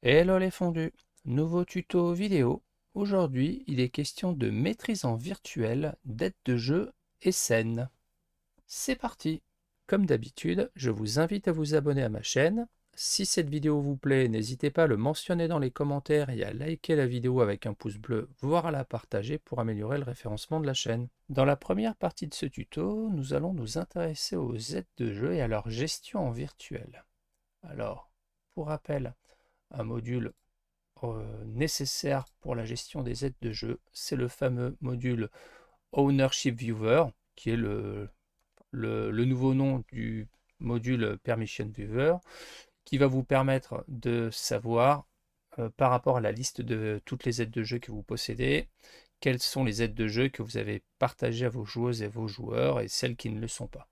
Hello les fondus, nouveau tuto vidéo. Aujourd'hui, il est question de maîtrise en virtuel d'aide de jeu et scène. C'est parti! Comme d'habitude, je vous invite à vous abonner à ma chaîne. Si cette vidéo vous plaît, n'hésitez pas à le mentionner dans les commentaires et à liker la vidéo avec un pouce bleu, voire à la partager pour améliorer le référencement de la chaîne. Dans la première partie de ce tuto, nous allons nous intéresser aux aides de jeu et à leur gestion en virtuel. Alors, pour rappel, un module nécessaire pour la gestion des aides de jeu, c'est le fameux module Ownership Viewer, qui est le nouveau nom du module Permission Viewer, qui va vous permettre de savoir, par rapport à la liste de toutes les aides de jeu que vous possédez, quelles sont les aides de jeu que vous avez partagées à vos joueuses et vos joueurs et celles qui ne le sont pas.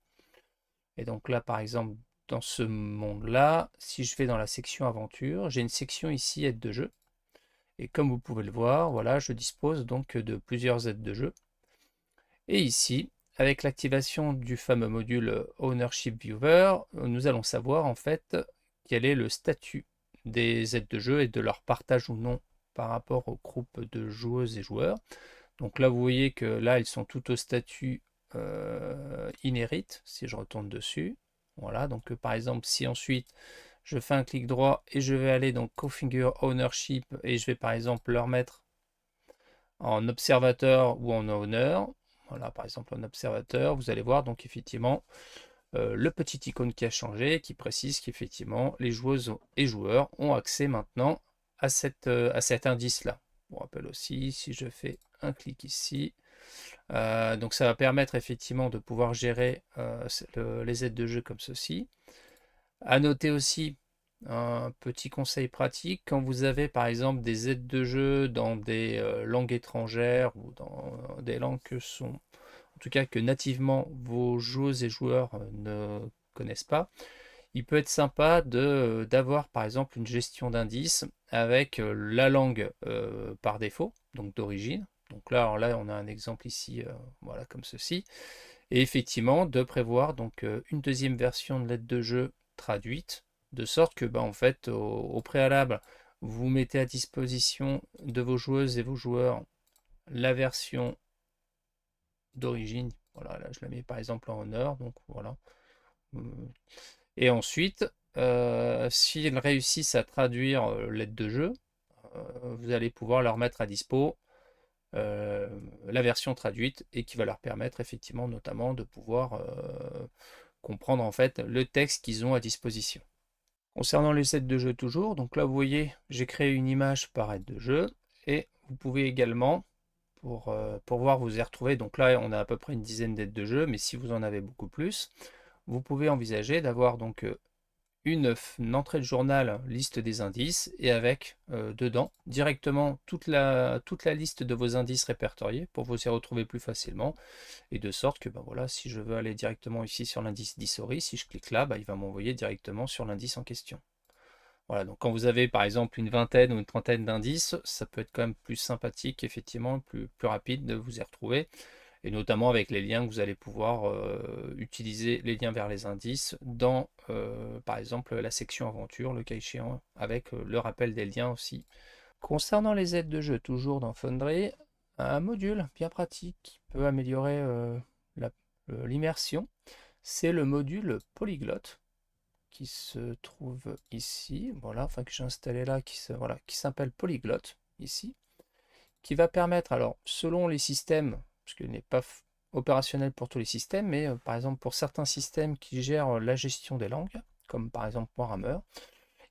Et donc là, par exemple, dans ce monde-là, si je vais dans la section aventure, j'ai une section ici aide de jeu. Et comme vous pouvez le voir, voilà, je dispose donc de plusieurs aides de jeu. Et ici, avec l'activation du fameux module Ownership Viewer, nous allons savoir en fait quel est le statut des aides de jeu et de leur partage ou non par rapport au groupe de joueuses et joueurs. Donc là, vous voyez que là, ils sont tout au statut inherit, si je retourne dessus. Voilà, donc par exemple, si ensuite je fais un clic droit et je vais aller dans Configure Ownership et je vais par exemple leur mettre en observateur ou en owner. Voilà, par exemple en observateur, vous allez voir donc effectivement le petit icône qui a changé, qui précise qu'effectivement les joueuses et joueurs ont accès maintenant à cet indice-là. On rappelle aussi, si je fais un clic ici, donc ça va permettre effectivement de pouvoir gérer les aides de jeu comme ceci. À noter aussi un petit conseil pratique, quand vous avez par exemple des aides de jeu dans des langues étrangères ou dans des langues que sont, en tout cas que nativement vos joueuses et joueurs ne connaissent pas, il peut être sympa d'avoir par exemple une gestion d'indices avec la langue par défaut, donc d'origine. Donc là, alors là, on a un exemple ici, voilà, comme ceci. Et effectivement, de prévoir donc une deuxième version de l'aide de jeu traduite, de sorte que en fait, au préalable, vous mettez à disposition de vos joueuses et vos joueurs la version d'origine. Voilà, là je la mets par exemple en honneur, donc voilà. Et ensuite, s'ils réussissent à traduire l'aide de jeu, vous allez pouvoir leur mettre à dispo la version traduite et qui va leur permettre effectivement notamment de pouvoir comprendre en fait le texte qu'ils ont à disposition. Concernant les aides de jeu toujours, donc là vous voyez j'ai créé une image par aide de jeu et vous pouvez également pour voir vous y retrouver, donc là on a à peu près une dizaine d'aides de jeu, mais si vous en avez beaucoup plus, vous pouvez envisager d'avoir donc une entrée de journal liste des indices et avec dedans directement toute la liste de vos indices répertoriés pour vous y retrouver plus facilement et de sorte que voilà, si je veux aller directement ici sur l'indice d'Isori, si je clique là, il va m'envoyer directement sur l'indice en question. Voilà, donc quand vous avez par exemple une vingtaine ou une trentaine d'indices, ça peut être quand même plus sympathique, effectivement, plus rapide de vous y retrouver et notamment avec les liens que vous allez pouvoir utiliser, les liens vers les indices dans par exemple la section aventure, le cas échéant, avec le rappel des liens aussi. Concernant les aides de jeu, toujours dans Foundry, un module bien pratique qui peut améliorer l'immersion, c'est le module Polyglotte qui se trouve ici, voilà, enfin que j'ai installé là, voilà, qui s'appelle Polyglotte ici, qui va permettre, alors selon les systèmes, parce qu'il n'est pas opérationnel pour tous les systèmes, mais par exemple pour certains systèmes qui gèrent la gestion des langues, comme par exemple Warhammer,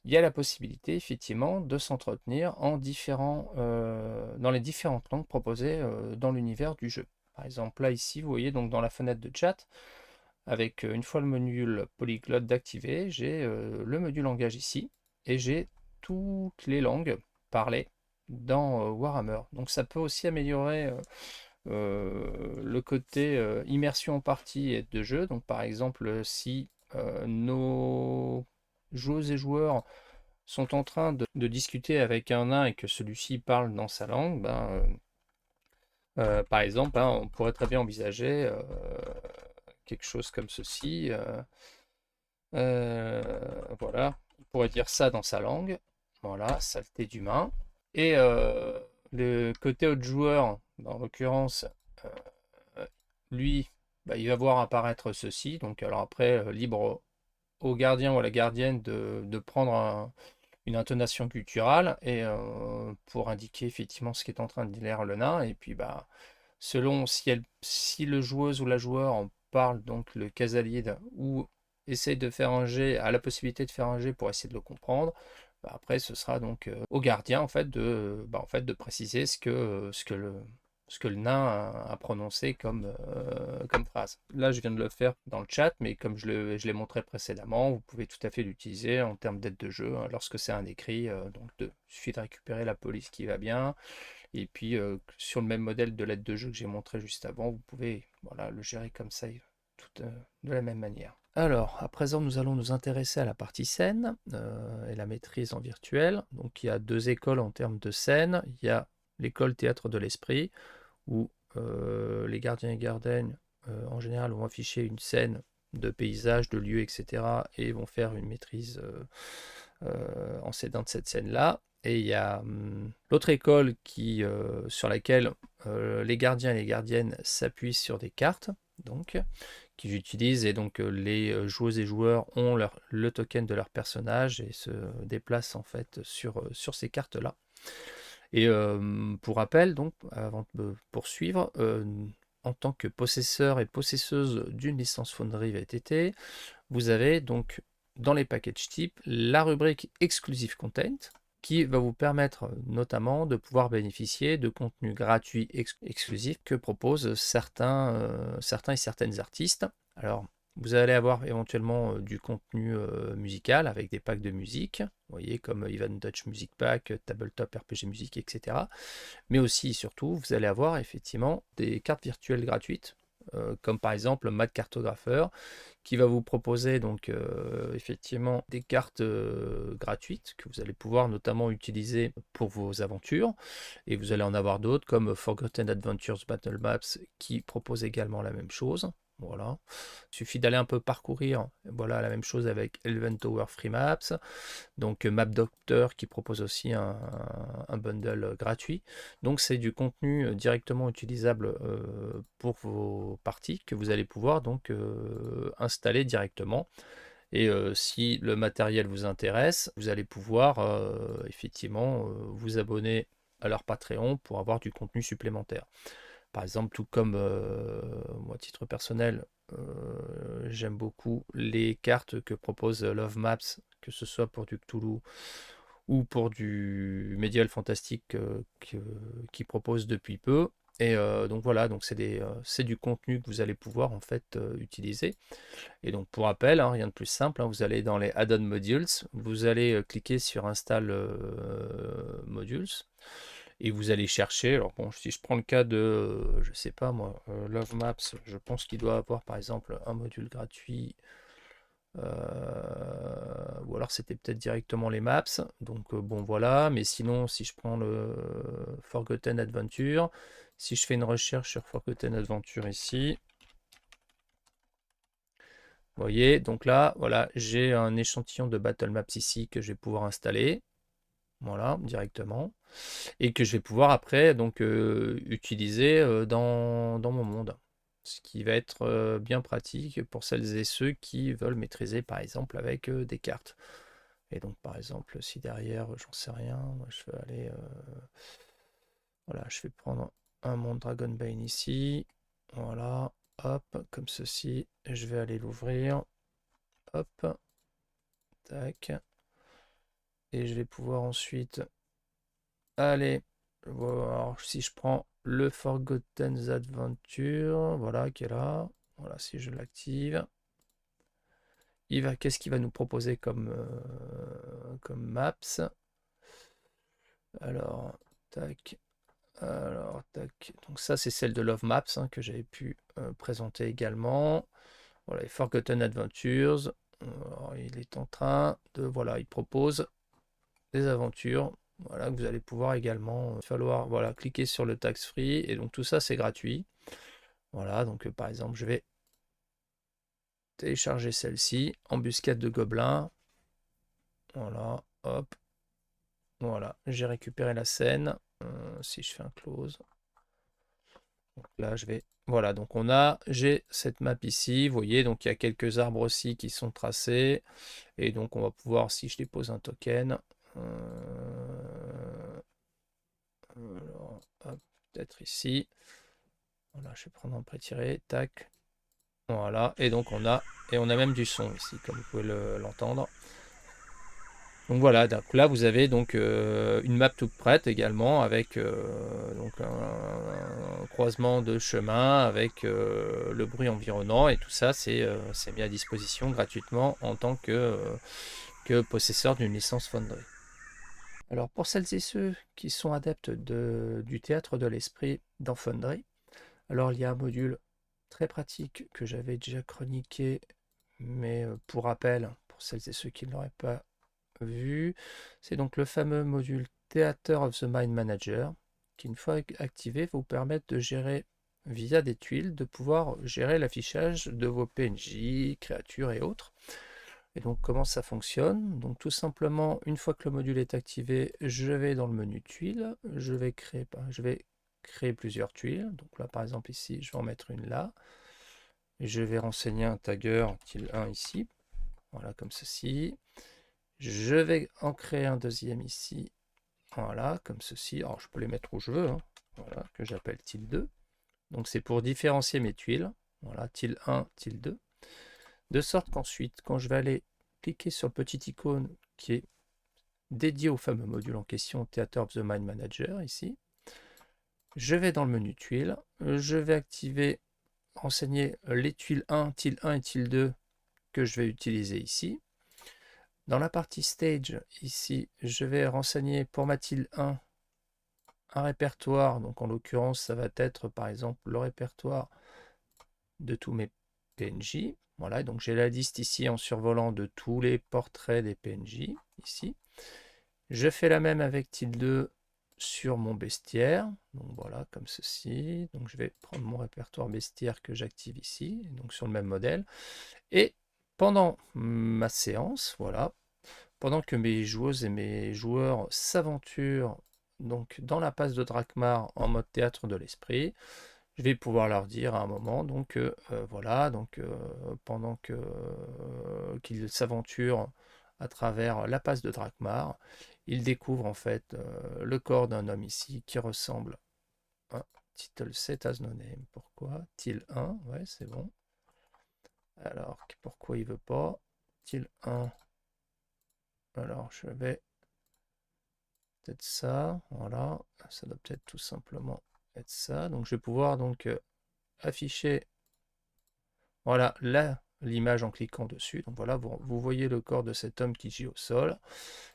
il y a la possibilité effectivement de s'entretenir dans les différentes langues proposées dans l'univers du jeu. Par exemple là ici, vous voyez donc dans la fenêtre de chat, avec une fois le module polyglotte d'activer, j'ai le module langage ici, et j'ai toutes les langues parlées dans Warhammer. Donc ça peut aussi améliorer le côté immersion en partie et de jeu. Donc par exemple, si nos joueuses et joueurs sont en train de discuter avec un nain et que celui-ci parle dans sa langue, par exemple, on pourrait très bien envisager quelque chose comme ceci. Voilà, on pourrait dire ça dans sa langue. Voilà, saleté d'humain. Et le côté autre joueur, dans l'occurrence, euh, lui, bah, il va voir apparaître ceci. Donc, alors après, libre au gardien ou à la gardienne de prendre une intonation gutturale et pour indiquer effectivement ce qu'est en train de dire le nain. Et puis, bah, selon si le joueuse ou la joueur en parle, donc le casalide, ou essaye de faire un jet, a la possibilité de faire un jet pour essayer de le comprendre, bah, après ce sera donc au gardien en fait de préciser ce que le nain a prononcé comme phrase. Là, je viens de le faire dans le chat, mais comme je l'ai montré précédemment, vous pouvez tout à fait l'utiliser en termes d'aide de jeu hein, lorsque c'est un écrit. Il suffit de récupérer la police qui va bien, et puis sur le même modèle de l'aide de jeu que j'ai montré juste avant, vous pouvez voilà, le gérer comme ça, tout, de la même manière. Alors, à présent, nous allons nous intéresser à la partie scène et la maîtrise en virtuel. Donc, il y a deux écoles en termes de scène. Il y a l'école théâtre de l'esprit, où les gardiens et gardiennes, en général, vont afficher une scène de paysage, de lieux, etc. et vont faire une maîtrise en s'aidant de cette scène-là. Et il y a l'autre école sur laquelle les gardiens et les gardiennes s'appuient sur des cartes, donc, qu'ils utilisent, et donc les joueuses et joueurs ont le token de leur personnage et se déplacent en fait sur ces cartes-là. Et pour rappel, donc, avant de poursuivre, en tant que possesseur et possesseuse d'une licence Foundry VTT, vous avez donc dans les packages types la rubrique Exclusive Content qui va vous permettre notamment de pouvoir bénéficier de contenus gratuits exclusifs que proposent certains et certaines artistes. Alors, vous allez avoir éventuellement du contenu musical avec des packs de musique, vous voyez, comme Even Dutch Music Pack, Tabletop RPG Music, etc. Mais aussi, surtout, vous allez avoir effectivement des cartes virtuelles gratuites, comme par exemple Mad Cartographer, qui va vous proposer donc effectivement des cartes gratuites que vous allez pouvoir notamment utiliser pour vos aventures. Et vous allez en avoir d'autres comme Forgotten Adventures Battle Maps qui propose également la même chose. Voilà. Il suffit d'aller un peu parcourir. Voilà, la même chose avec Elven Tower Free Maps. Donc Map Doctor qui propose aussi un bundle gratuit. Donc c'est du contenu directement utilisable pour vos parties que vous allez pouvoir donc installer directement. Et si le matériel vous intéresse, vous allez pouvoir effectivement vous abonner à leur Patreon pour avoir du contenu supplémentaire. Par exemple, tout comme moi, à titre personnel, j'aime beaucoup les cartes que propose Love Maps, que ce soit pour du Cthulhu ou pour du médiéval fantastique qui propose depuis peu. Et donc voilà, donc c'est du contenu que vous allez pouvoir en fait utiliser. Et donc pour rappel, hein, rien de plus simple, hein, vous allez dans les add-on modules, vous allez cliquer sur Install Modules et vous allez chercher. Alors bon, si je prends le cas de, je sais pas moi, Love Maps, je pense qu'il doit avoir par exemple un module gratuit. Ou alors c'était peut-être directement les maps, donc bon voilà, mais sinon si je prends le Forgotten Adventure, si je fais une recherche sur Forgotten Adventure ici, vous voyez, donc là, voilà, j'ai un échantillon de Battle Maps ici que je vais pouvoir installer, voilà, directement, et que je vais pouvoir après donc utiliser dans mon monde. Ce qui va être bien pratique pour celles et ceux qui veulent maîtriser par exemple avec des cartes. Et donc par exemple, si derrière, j'en sais rien, moi, je vais aller, voilà, je vais prendre un monde Dragonbane ici, voilà, hop, comme ceci, et je vais aller l'ouvrir, hop, tac, et je vais pouvoir ensuite aller voir si je prends le Forgotten Adventure, voilà, qui est là, voilà, si je l'active, qu'est-ce qu'il va nous proposer comme maps? Alors, tac, alors, tac. Donc ça, c'est celle de Love Maps hein, que j'avais pu présenter également. Voilà, les Forgotten Adventures. Alors, il est en train de... Voilà, il propose des aventures. Voilà, que vous allez pouvoir également... Il va falloir voilà, cliquer sur le tax free. Et donc tout ça, c'est gratuit. Voilà, donc par exemple, je vais télécharger celle-ci. Embuscade de gobelins. Voilà, hop. Voilà, j'ai récupéré la scène. Si je fais un close. Donc là, je vais... Voilà, donc j'ai cette map ici. Vous voyez, donc il y a quelques arbres aussi qui sont tracés. Et donc, on va pouvoir, si je dépose un token... alors, peut-être ici. Voilà, je vais prendre un pré-tiré. Tac. Voilà, et donc on a même du son ici, comme vous pouvez l'entendre. Donc voilà, donc là vous avez donc une map toute prête également avec donc un croisement de chemin avec le bruit environnant, et tout ça c'est mis à disposition gratuitement en tant que possesseur d'une licence Foundry. Alors pour celles et ceux qui sont adeptes du théâtre de l'esprit dans Foundry, alors il y a un module très pratique que j'avais déjà chroniqué, mais pour rappel, pour celles et ceux qui ne l'auraient pas vu, c'est donc le fameux module Theater of the Mind Manager, qui une fois activé va vous permettre de gérer via des tuiles, de pouvoir gérer l'affichage de vos PNJ, créatures et autres. Et donc comment ça fonctionne? Donc tout simplement, une fois que le module est activé, je vais dans le menu tuiles, je vais créer plusieurs tuiles. Donc là par exemple ici, je vais en mettre une là. Je vais renseigner un tagger til 1 ici, voilà comme ceci. Je vais en créer un deuxième ici, voilà comme ceci. Alors je peux les mettre où je veux, hein. Voilà, que j'appelle til 2. Donc c'est pour différencier mes tuiles, voilà, til 1, til 2. De sorte qu'ensuite, quand je vais aller cliquer sur le petit icône qui est dédié au fameux module en question, Theater of the Mind Manager ici, je vais dans le menu tuiles, je vais activer renseigner les tuiles 1, til 1 et til 2 que je vais utiliser ici. Dans la partie stage, ici, je vais renseigner pour ma til 1 un répertoire. Donc en l'occurrence, ça va être par exemple le répertoire de tous mes PNJ. Voilà, donc j'ai la liste ici en survolant de tous les portraits des PNJ, ici. Je fais la même avec til 2 sur mon bestiaire, donc voilà, comme ceci. Donc je vais prendre mon répertoire bestiaire que j'active ici, donc sur le même modèle. Et pendant ma séance, voilà, pendant que mes joueuses et mes joueurs s'aventurent donc dans la passe de Drakmar en mode théâtre de l'esprit, je vais pouvoir leur dire à un moment donc voilà, donc pendant qu'ils s'aventurent à travers la passe de Drakmar, ils découvrent en fait le corps d'un homme ici qui ressemble à title set as no name. Pourquoi? Til 1, ouais c'est bon. Alors pourquoi il veut pas? Til 1. Alors je vais peut-être ça, voilà, ça doit peut-être tout simplement être ça. Donc je vais pouvoir donc afficher, voilà, là l'image en cliquant dessus. Donc voilà, vous voyez le corps de cet homme qui gît au sol.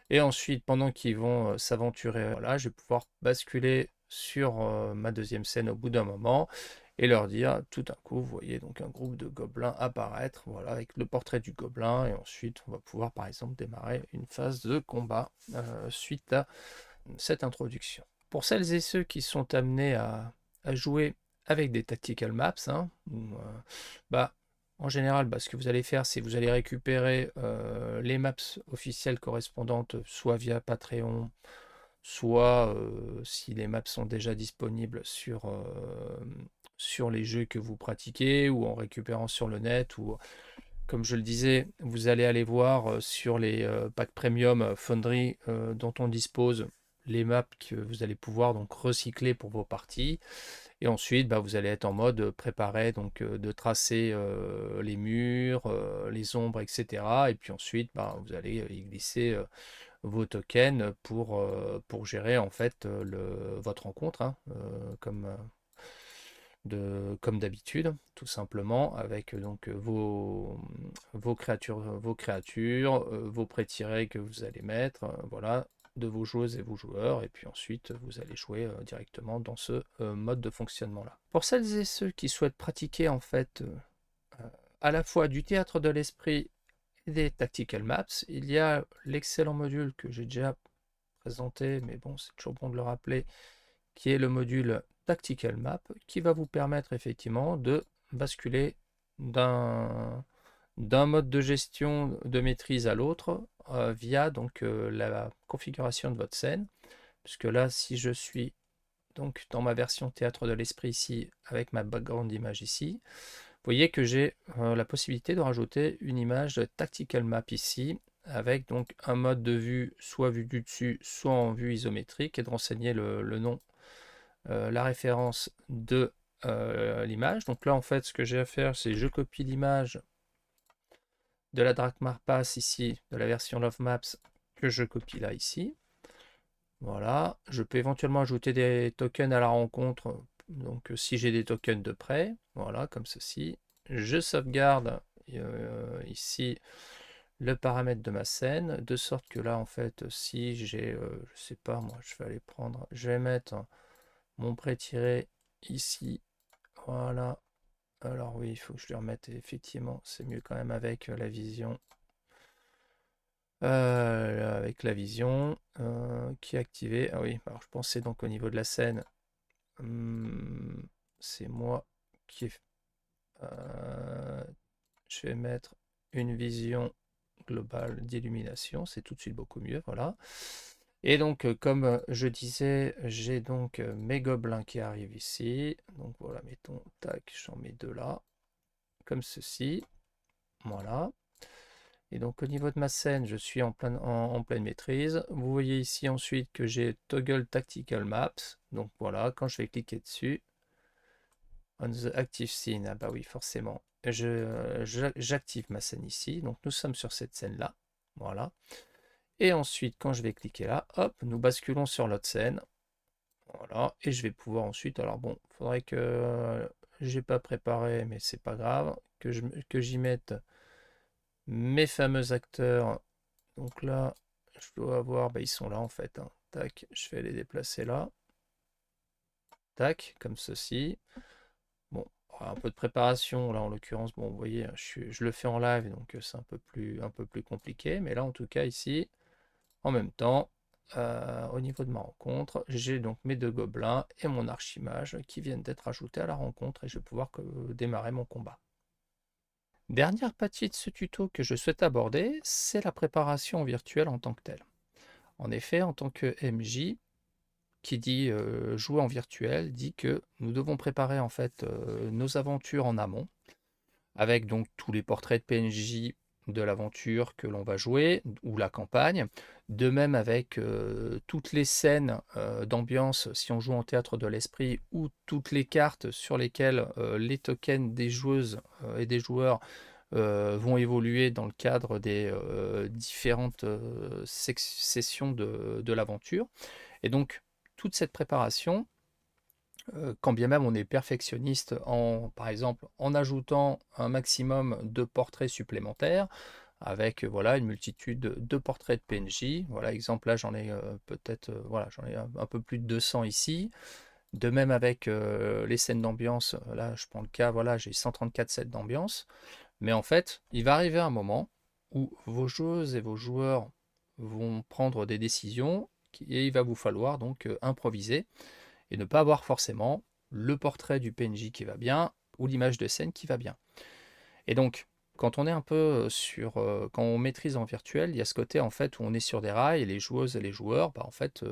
Et ensuite, pendant qu'ils vont s'aventurer, voilà, je vais pouvoir basculer sur ma deuxième scène au bout d'un moment et leur dire, tout d'un coup, vous voyez donc un groupe de gobelins apparaître, voilà, avec le portrait du gobelin. Et ensuite, on va pouvoir par exemple démarrer une phase de combat suite à cette introduction. Pour celles et ceux qui sont amenés à jouer avec des tactical maps, hein, en général, ce que vous allez faire, c'est vous allez récupérer les maps officielles correspondantes, soit via Patreon, soit si les maps sont déjà disponibles sur les jeux que vous pratiquez, ou en récupérant sur le net, ou comme je le disais, vous allez aller voir sur les packs premium Foundry dont on dispose les maps que vous allez pouvoir donc recycler pour vos parties. Et ensuite, vous allez être en mode préparé, donc de tracer les murs, les ombres, etc. Et puis ensuite, vous allez y glisser vos tokens pour gérer en fait votre rencontre, hein, comme d'habitude, tout simplement, avec donc vos créatures, vos pré-tirés que vous allez mettre, voilà, de vos joueuses et vos joueurs, et puis ensuite vous allez jouer directement dans ce mode de fonctionnement là. Pour celles et ceux qui souhaitent pratiquer en fait à la fois du théâtre de l'esprit et des tactical maps, il y a l'excellent module que j'ai déjà présenté, mais bon, c'est toujours bon de le rappeler, qui est le module Tactical Map, qui va vous permettre effectivement de basculer d'un d'un mode de gestion de maîtrise à l'autre via donc la configuration de votre scène. Puisque là, si je suis donc dans ma version théâtre de l'esprit ici, avec ma background image ici, vous voyez que j'ai la possibilité de rajouter une image de tactical map ici, avec donc un mode de vue, soit vue du dessus, soit en vue isométrique, et de renseigner le nom, la référence de l'image. Donc là, en fait, ce que j'ai à faire, c'est je copie l'image de la Drakmar Pass ici, de la version Love Maps, que je copie là ici. Voilà, je peux éventuellement ajouter des tokens à la rencontre, donc si j'ai des tokens de près, voilà, comme ceci. Je sauvegarde ici le paramètre de ma scène, de sorte que là, en fait, si j'ai, je sais pas, moi, je vais aller prendre, je vais mettre mon pré-tiré ici, voilà. Alors oui, il faut que je lui remette, effectivement, c'est mieux quand même avec la vision. Avec la vision qui est activée. Ah oui, alors je pensais donc au niveau de la scène, c'est moi qui je vais mettre une vision globale d'illumination, c'est tout de suite beaucoup mieux, voilà. Et donc, comme je disais, j'ai donc mes gobelins qui arrivent ici. Donc voilà, mettons, tac, j'en mets deux là, comme ceci. Voilà. Et donc au niveau de ma scène, je suis en pleine maîtrise. Vous voyez ici ensuite que j'ai Toggle Tactical Maps. Donc voilà, quand je vais cliquer dessus, on the active scene, ah bah oui, forcément, j'active ma scène ici. Donc nous sommes sur cette scène-là. Voilà. Et ensuite, quand je vais cliquer là, hop, nous basculons sur l'autre scène. Voilà. Et je vais pouvoir ensuite, alors bon, il faudrait que j'ai pas préparé, mais c'est pas grave, que j'y mette mes fameux acteurs. Donc là, je dois avoir, bah, ils sont là en fait, hein. Tac, je vais les déplacer là. Tac, comme ceci. Bon, un peu de préparation là en l'occurrence. Bon, vous voyez, je le fais en live, donc c'est un peu plus compliqué. Mais là, en tout cas, ici, en même temps, au niveau de ma rencontre, j'ai donc mes deux gobelins et mon archimage qui viennent d'être ajoutés à la rencontre et je vais pouvoir démarrer mon combat. Dernière partie de ce tuto que je souhaite aborder, c'est la préparation virtuelle en tant que telle. En effet, en tant que MJ, qui dit jouer en virtuel, dit que nous devons préparer en fait nos aventures en amont, avec donc tous les portraits de PNJ de l'aventure que l'on va jouer, ou la campagne, de même avec toutes les scènes d'ambiance si on joue en théâtre de l'esprit, ou toutes les cartes sur lesquelles les tokens des joueuses et des joueurs vont évoluer dans le cadre des différentes sessions de l'aventure. Et donc, toute cette préparation, quand bien même on est perfectionniste, par exemple, en ajoutant un maximum de portraits supplémentaires, avec voilà, une multitude de portraits de PNJ. Voilà, exemple, là j'en ai peut-être voilà, j'en ai un peu plus de 200 ici. De même avec les scènes d'ambiance, là je prends le cas, voilà, j'ai 134 scènes d'ambiance. Mais en fait, il va arriver un moment où vos joueuses et vos joueurs vont prendre des décisions et il va vous falloir donc improviser et ne pas avoir forcément le portrait du PNJ qui va bien ou l'image de scène qui va bien. Et donc, quand on est un peu quand on maîtrise en virtuel, il y a ce côté en fait où on est sur des rails et les joueuses et les joueurs, bah, en fait,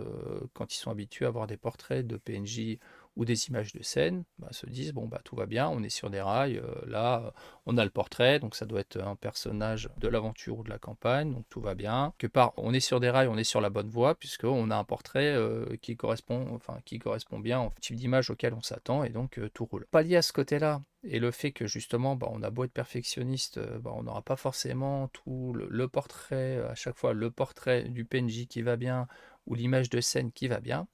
quand ils sont habitués à avoir des portraits de PNJ ou des images de scène, bah, se disent bon bah tout va bien, on est sur des rails, là on a le portrait, donc ça doit être un personnage de l'aventure ou de la campagne, donc tout va bien. Que part, on est sur des rails, on est sur la bonne voie puisqu'on a un portrait qui correspond bien au type d'image auquel on s'attend et donc tout roule. Pallier à ce côté-là et le fait que justement bah, on a beau être perfectionniste, bah, on n'aura pas forcément tout le portrait, à chaque fois le portrait du PNJ qui va bien ou l'image de scène qui va bien.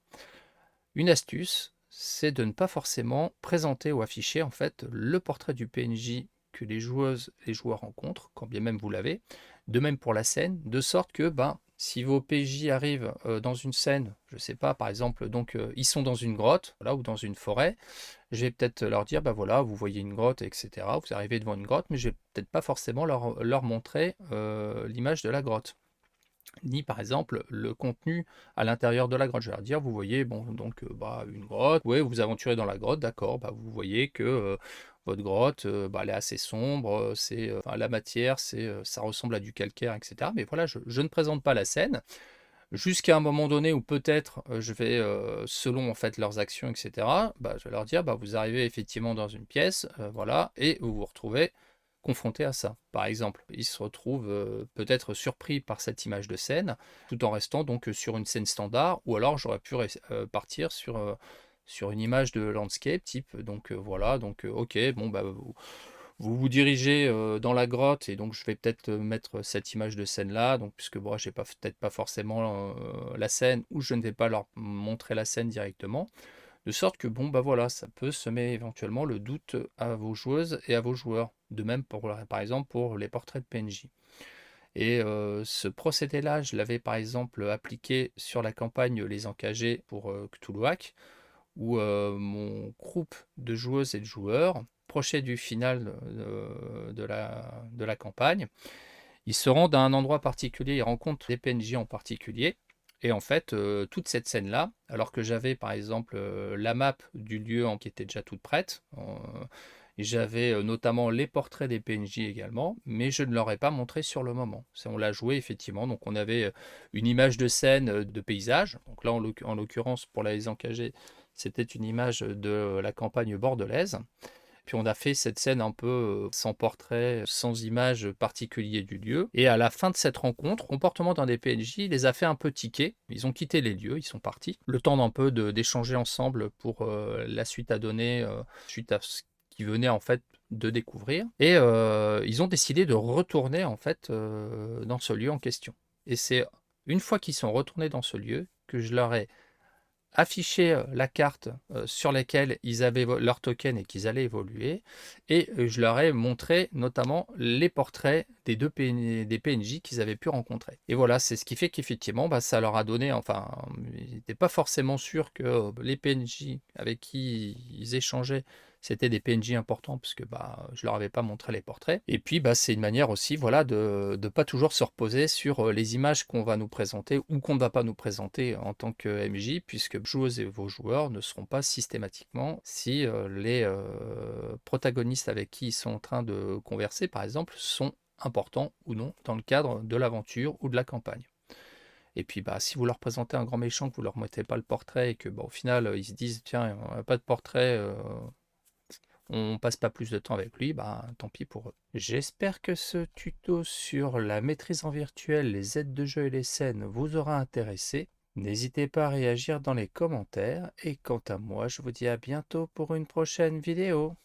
Une astuce, c'est de ne pas forcément présenter ou afficher en fait le portrait du PNJ que les joueuses et les joueurs rencontrent, quand bien même vous l'avez. De même pour la scène, de sorte que ben, si vos PJ arrivent dans une scène, je ne sais pas, par exemple, donc ils sont dans une grotte, voilà, ou dans une forêt, je vais peut-être leur dire, bah voilà, vous voyez une grotte, etc. Vous arrivez devant une grotte, mais je vais peut-être pas forcément leur montrer l'image de la grotte, ni par exemple le contenu à l'intérieur de la grotte. Je vais leur dire, vous voyez, bon, donc bah, une grotte, ouais, vous aventurez dans la grotte, d'accord, bah, vous voyez que votre grotte, elle est assez sombre, enfin, la matière, ça ressemble à du calcaire, et cetera. Mais voilà, je ne présente pas la scène, jusqu'à un moment donné où peut-être, je vais, selon en fait leurs actions et cetera, je vais leur dire: vous arrivez effectivement dans une pièce, voilà, et vous vous retrouvez confrontés à ça. Par exemple, ils se retrouvent, peut-être surpris par cette image de scène, tout en restant donc, sur une scène standard, ou alors j'aurais pu partir sur une image de landscape type, donc voilà, donc OK, bon, vous vous dirigez, dans la grotte, et donc je vais peut-être, mettre cette image de scène-là, donc puisque moi j'ai pas peut-être pas forcément, la scène, ou je ne vais pas leur montrer la scène directement. De sorte que bon, voilà, ça peut semer éventuellement le doute à vos joueuses et à vos joueurs. De même pour par exemple pour les portraits de PNJ. Et ce procédé-là, je l'avais par exemple appliqué sur la campagne Les Encagés pour Cthulhuac, où mon groupe de joueuses et de joueurs, proche du final de la campagne, ils se rendent à un endroit particulier, ils rencontrent des PNJ en particulier. Et en fait, toute cette scène-là, alors que j'avais par exemple la map du lieu qui était déjà toute prête, et j'avais notamment les portraits des PNJ également, mais je ne leur ai pas montré sur le moment. On l'a joué effectivement, donc on avait une image de scène de paysage. Donc là, en l'occurrence, pour les Encagés, c'était une image de la campagne bordelaise. Puis on a fait cette scène un peu sans portrait, sans image particulière du lieu. Et à la fin de cette rencontre, le comportement d'un des PNJ les a fait un peu tiquer. Ils ont quitté les lieux, ils sont partis. Le temps d'un peu d'échanger ensemble pour la suite à donner, suite à ce qu'ils venaient en fait de découvrir. Et ils ont décidé de retourner en fait dans ce lieu en question. Et c'est une fois qu'ils sont retournés dans ce lieu que je leur ai afficher la carte sur laquelle ils avaient leur token et qu'ils allaient évoluer, et je leur ai montré notamment les portraits des des PNJ qu'ils avaient pu rencontrer. Et voilà, c'est ce qui fait qu'effectivement, ça leur a donné, enfin, ils n'étaient pas forcément sûrs que les PNJ avec qui ils échangeaient, c'était des PNJ importants, parce que je leur avais pas montré les portraits. Et puis c'est une manière aussi, voilà, de ne pas toujours se reposer sur les images qu'on va nous présenter ou qu'on ne va pas nous présenter en tant que MJ, puisque joueuses et vos joueurs ne seront pas systématiquement, si les protagonistes avec qui ils sont en train de converser, par exemple, sont importants ou non dans le cadre de l'aventure ou de la campagne. Et puis si vous leur présentez un grand méchant, que vous leur mettez pas le portrait, et que au final ils se disent tiens, on n'a pas de portrait, on passe pas plus de temps avec lui, tant pis pour eux. J'espère que ce tuto sur la maîtrise en virtuel, les aides de jeu et les scènes vous aura intéressé. N'hésitez pas à réagir dans les commentaires, et quant à moi, je vous dis à bientôt pour une prochaine vidéo.